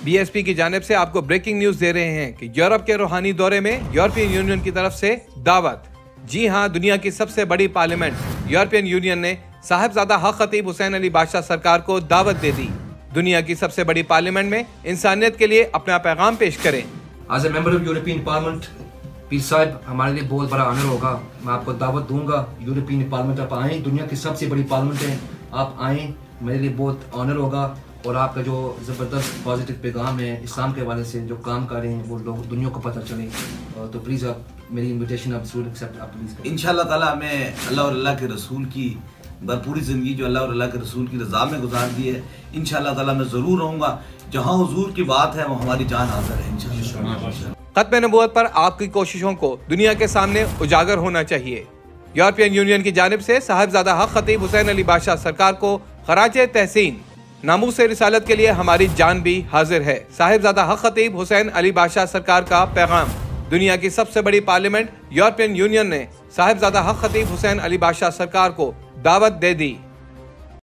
BSP की जानिब से आपको ब्रेकिंग न्यूज दे रहे हैं कि यूरोप के रूहानी दौरे में यूरोपियन यूनियन की तरफ से दावत। जी हां, दुनिया की सबसे बड़ी पार्लियामेंट यूरोपियन यूनियन ने साहिबजादा हक खतीब हुसैन अली बादशाह सरकार को दावत दे दी। दुनिया की सबसे बड़ी पार्लियामेंट में इंसानियत के लिए अपना पैगाम पेश करें। As a member of European Parliament, पीर साहब, हमारे लिए बहुत बड़ा ऑनर होगा। मैं आपको दावत दूंगा यूरोपियन पार्लियामेंट, आप आएँ, दुनिया की सबसे बड़ी पार्लियामेंट है, आप आएँ, मेरे लिए बहुत ऑनर होगा। और आपका जो ज़बरदस्त पॉजिटिव पैगाम है इस्लाम के हवाले से, जो काम कर रहे हैं वो लोग दुनिया को पता चले, तो प्लीज़ आप मेरी इन्विटेशन आप जरूर एक्सेप्ट आप प्लीज़। इंशाअल्लाह ताला मैं अल्लाह और अल्लाह के रसूल की पूरी ज़िंदगी जो अल्लाह और अल्लाह के रसूल की रज़ा में गुजार दी है, इंशाअल्लाह ताला मैं ज़रूर रहूँगा। जहाँ हुजूर की बात है वो हमारी जान हाज़िर है इंशाअल्लाह। खत्म नबूवत पर आपकी कोशिशों को दुनिया के सामने उजागर होना चाहिए। यूरोपियन यूनियन की जानिब से साहिबजादा हक खतीब हुसैन अली बादशाह सरकार को खराजे तहसीन, नामूस रिसालत के लिए हमारी जान भी हाजिर है। साहिबजादा हक खतीब हुसैन अली बादशाह सरकार का पैगाम। दुनिया की सबसे बड़ी पार्लियामेंट यूरोपियन यूनियन ने साहिबजादा हक खतीब हुसैन अली बादशाह सरकार को दावत दे दी।